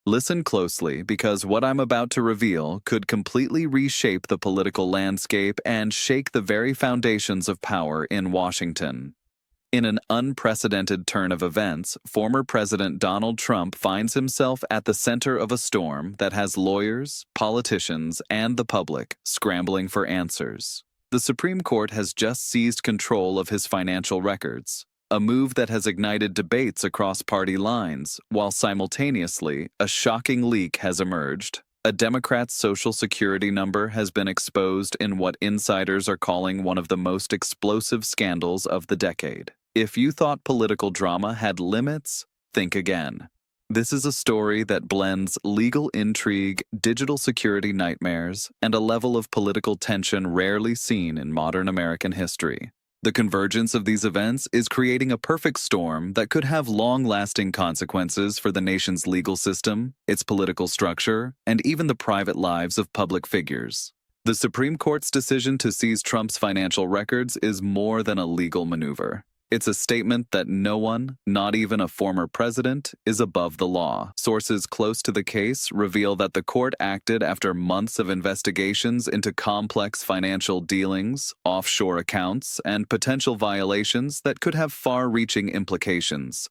Listen closely because what I'm about to reveal could completely reshape the political landscape and shake the very foundations of power in Washington. In an unprecedented turn of events, former President Donald Trump finds himself at the center of a storm that has lawyers, politicians, and the public scrambling for answers. The Supreme Court has just seized control of his financial records, a move that has ignited debates across party lines, while simultaneously, a shocking leak has emerged. A Democrat's Social Security number has been exposed in what insiders are calling one of the most explosive scandals of the decade. If you thought political drama had limits, think again. This is a story that blends legal intrigue, digital security nightmares, and a level of political tension rarely seen in modern American history. The convergence of these events is creating a perfect storm that could have long-lasting consequences for the nation's legal system, its political structure, and even the private lives of public figures. The Supreme Court's decision to seize Trump's financial records is more than a legal maneuver. It's a statement that no one, not even a former president, is above the law. Sources close to the case reveal that the court acted after months of investigations into complex financial dealings, offshore accounts, and potential violations that could have far-reaching implications.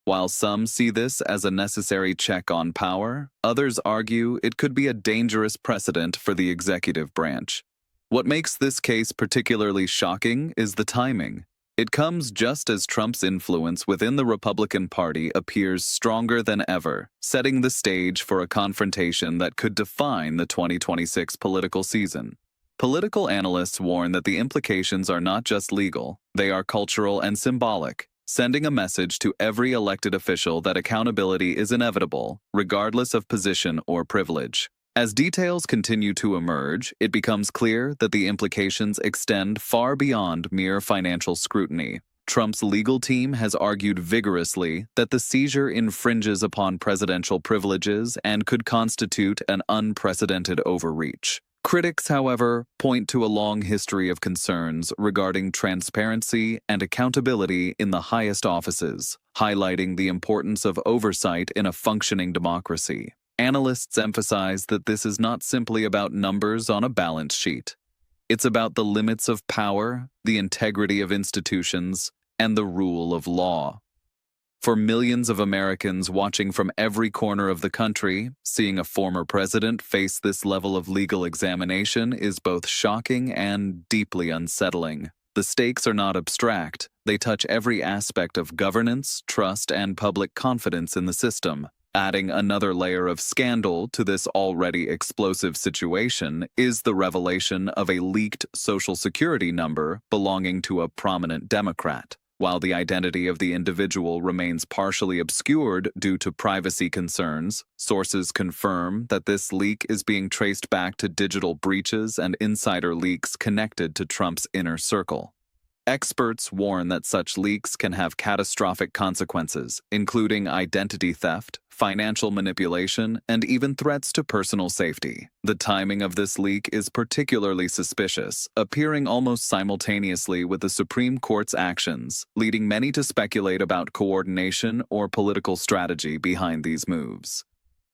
While some see this as a necessary check on power, others argue it could be a dangerous precedent for the executive branch. What makes this case particularly shocking is the timing. It comes just as Trump's influence within the Republican Party appears stronger than ever, setting the stage for a confrontation that could define the 2026 political season. Political analysts warn that the implications are not just legal, they are cultural and symbolic, sending a message to every elected official that accountability is inevitable, regardless of position or privilege. As details continue to emerge, it becomes clear that the implications extend far beyond mere financial scrutiny. Trump's legal team has argued vigorously that the seizure infringes upon presidential privileges and could constitute an unprecedented overreach. Critics, however, point to a long history of concerns regarding transparency and accountability in the highest offices, highlighting the importance of oversight in a functioning democracy. Analysts emphasize that this is not simply about numbers on a balance sheet. It's about the limits of power, the integrity of institutions, and the rule of law. For millions of Americans watching from every corner of the country, seeing a former president face this level of legal examination is both shocking and deeply unsettling. The stakes are not abstract. They touch every aspect of governance, trust, and public confidence in the system. Adding another layer of scandal to this already explosive situation is the revelation of a leaked Social Security number belonging to a prominent Democrat. While the identity of the individual remains partially obscured due to privacy concerns, sources confirm that this leak is being traced back to digital breaches and insider leaks connected to Trump's inner circle. Experts warn that such leaks can have catastrophic consequences, including identity theft, financial manipulation, and even threats to personal safety. The timing of this leak is particularly suspicious, appearing almost simultaneously with the Supreme Court's actions, leading many to speculate about coordination or political strategy behind these moves.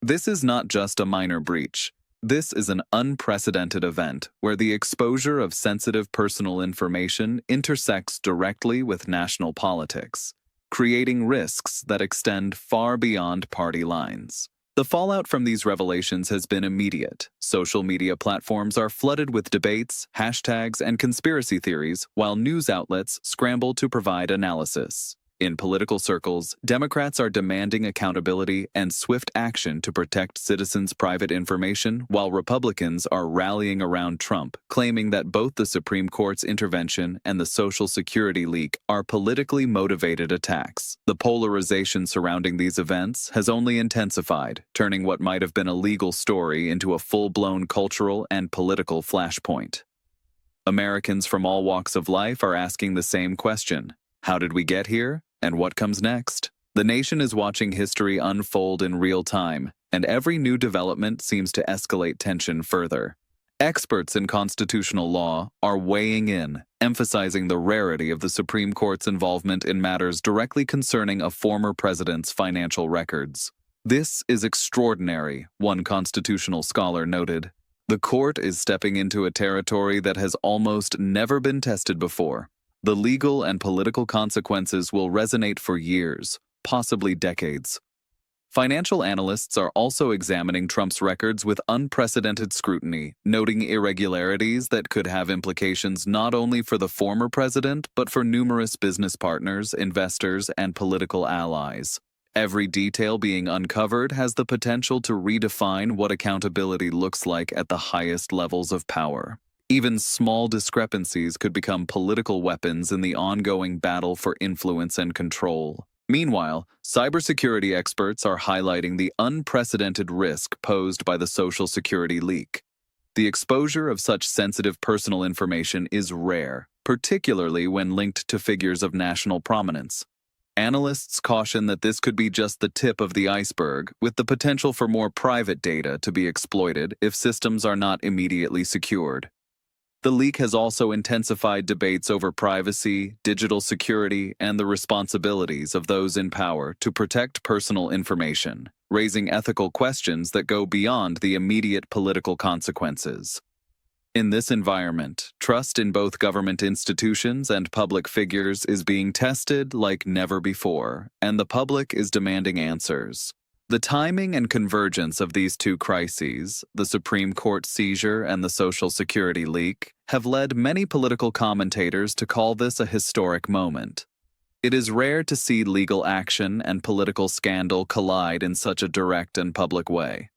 This is not just a minor breach. This is an unprecedented event where the exposure of sensitive personal information intersects directly with national politics, creating risks that extend far beyond party lines. The fallout from these revelations has been immediate. Social media platforms are flooded with debates, hashtags, and conspiracy theories, while news outlets scramble to provide analysis. In political circles, Democrats are demanding accountability and swift action to protect citizens' private information, while Republicans are rallying around Trump, claiming that both the Supreme Court's intervention and the Social Security leak are politically motivated attacks. The polarization surrounding these events has only intensified, turning what might have been a legal story into a full-blown cultural and political flashpoint. Americans from all walks of life are asking the same question: how did we get here? And what comes next? The nation is watching history unfold in real time, and every new development seems to escalate tension further. Experts in constitutional law are weighing in, emphasizing the rarity of the Supreme Court's involvement in matters directly concerning a former president's financial records. This is extraordinary, one constitutional scholar noted. The court is stepping into a territory that has almost never been tested before. The legal and political consequences will resonate for years, possibly decades. Financial analysts are also examining Trump's records with unprecedented scrutiny, noting irregularities that could have implications not only for the former president, but for numerous business partners, investors, and political allies. Every detail being uncovered has the potential to redefine what accountability looks like at the highest levels of power. Even small discrepancies could become political weapons in the ongoing battle for influence and control. Meanwhile, cybersecurity experts are highlighting the unprecedented risk posed by the Social Security leak. The exposure of such sensitive personal information is rare, particularly when linked to figures of national prominence. Analysts caution that this could be just the tip of the iceberg, with the potential for more private data to be exploited if systems are not immediately secured. The leak has also intensified debates over privacy, digital security, and the responsibilities of those in power to protect personal information, raising ethical questions that go beyond the immediate political consequences. In this environment, trust in both government institutions and public figures is being tested like never before, and the public is demanding answers. The timing and convergence of these two crises, the Supreme Court seizure and the Social Security leak, have led many political commentators to call this a historic moment. It is rare to see legal action and political scandal collide in such a direct and public way.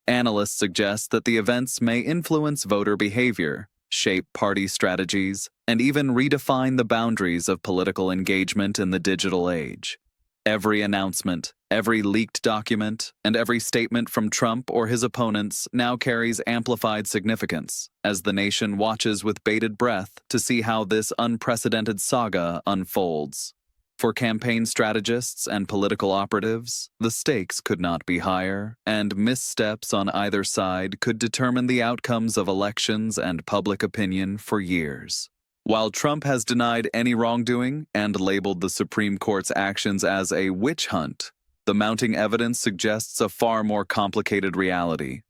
Analysts suggest that the events may influence voter behavior, shape party strategies, and even redefine the boundaries of political engagement in the digital age. Every announcement, every leaked document, and every statement from Trump or his opponents now carries amplified significance as the nation watches with bated breath to see how this unprecedented saga unfolds. For campaign strategists and political operatives, the stakes could not be higher, and missteps on either side could determine the outcomes of elections and public opinion for years. While Trump has denied any wrongdoing and labeled the Supreme Court's actions as a witch hunt, the mounting evidence suggests a far more complicated reality.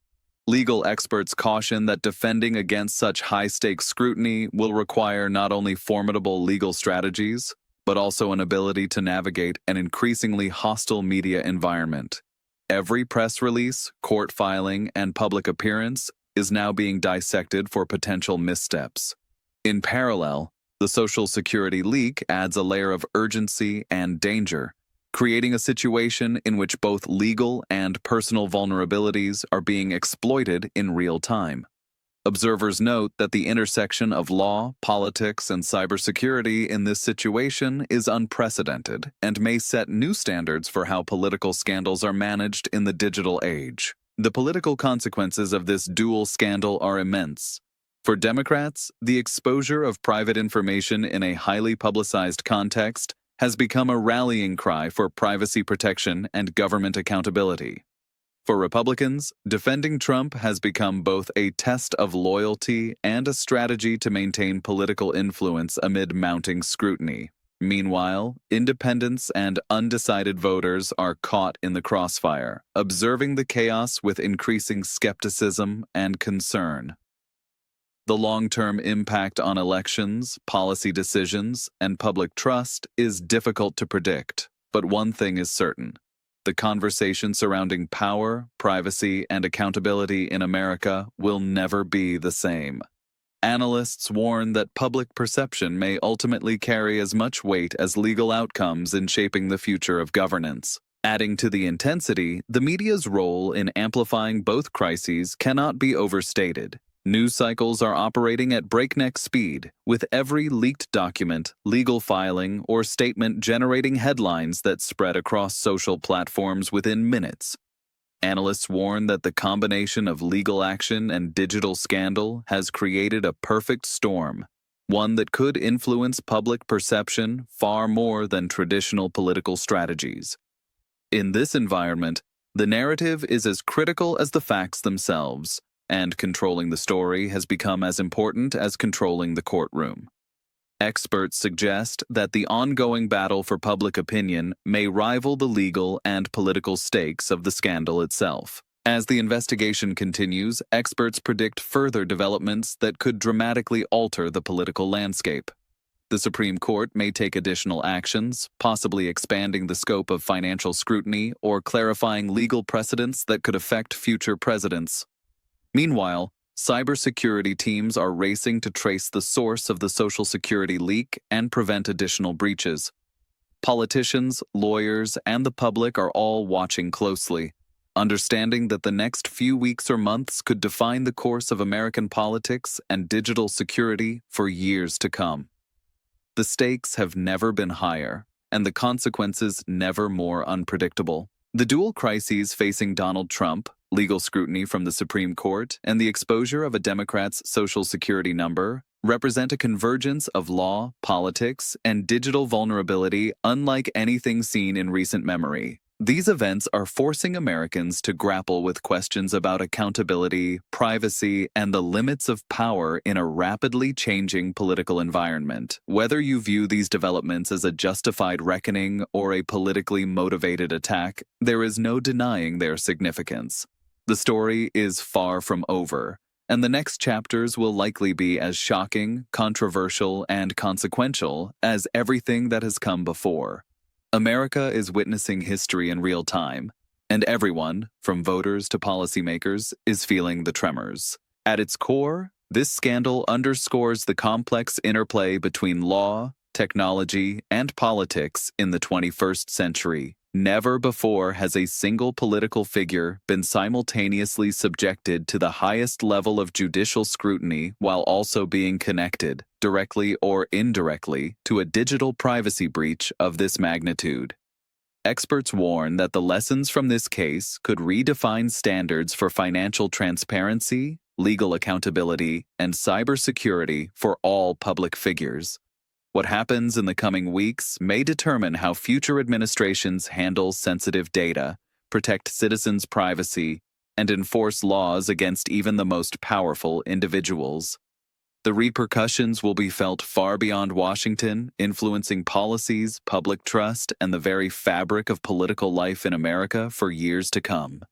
Legal experts caution that defending against such high-stakes scrutiny will require not only formidable legal strategies, but also an ability to navigate an increasingly hostile media environment. Every press release, court filing, and public appearance is now being dissected for potential missteps. In parallel, the Social Security leak adds a layer of urgency and danger, creating a situation in which both legal and personal vulnerabilities are being exploited in real time. Observers note that the intersection of law, politics, and cybersecurity in this situation is unprecedented and may set new standards for how political scandals are managed in the digital age. The political consequences of this dual scandal are immense. For Democrats, the exposure of private information in a highly publicized context has become a rallying cry for privacy protection and government accountability. For Republicans, defending Trump has become both a test of loyalty and a strategy to maintain political influence amid mounting scrutiny. Meanwhile, independents and undecided voters are caught in the crossfire, observing the chaos with increasing skepticism and concern. The long-term impact on elections, policy decisions, and public trust is difficult to predict, but one thing is certain. The conversation surrounding power, privacy, and accountability in America will never be the same. Analysts warn that public perception may ultimately carry as much weight as legal outcomes in shaping the future of governance. Adding to the intensity, the media's role in amplifying both crises cannot be overstated. News cycles are operating at breakneck speed, with every leaked document, legal filing, or statement generating headlines that spread across social platforms within minutes. Analysts warn that the combination of legal action and digital scandal has created a perfect storm, one that could influence public perception far more than traditional political strategies. In this environment, the narrative is as critical as the facts themselves, and controlling the story has become as important as controlling the courtroom. Experts suggest that the ongoing battle for public opinion may rival the legal and political stakes of the scandal itself. As the investigation continues, experts predict further developments that could dramatically alter the political landscape. The Supreme Court may take additional actions, possibly expanding the scope of financial scrutiny or clarifying legal precedents that could affect future presidents. Meanwhile, cybersecurity teams are racing to trace the source of the Social Security leak and prevent additional breaches. Politicians, lawyers, and the public are all watching closely, understanding that the next few weeks or months could define the course of American politics and digital security for years to come. The stakes have never been higher, and the consequences never more unpredictable. The dual crises facing Donald Trump, legal scrutiny from the Supreme Court, and the exposure of a Democrat's Social Security number, represent a convergence of law, politics, and digital vulnerability unlike anything seen in recent memory. These events are forcing Americans to grapple with questions about accountability, privacy, and the limits of power in a rapidly changing political environment. Whether you view these developments as a justified reckoning or a politically motivated attack, there is no denying their significance. The story is far from over, and the next chapters will likely be as shocking, controversial, and consequential as everything that has come before. America is witnessing history in real time, and everyone, from voters to policymakers, is feeling the tremors. At its core, this scandal underscores the complex interplay between law, technology, and politics in the 21st century. Never before has a single political figure been simultaneously subjected to the highest level of judicial scrutiny while also being connected, directly or indirectly, to a digital privacy breach of this magnitude. Experts warn that the lessons from this case could redefine standards for financial transparency, legal accountability, and cybersecurity for all public figures. What happens in the coming weeks may determine how future administrations handle sensitive data, protect citizens' privacy, and enforce laws against even the most powerful individuals. The repercussions will be felt far beyond Washington, influencing policies, public trust, and the very fabric of political life in America for years to come.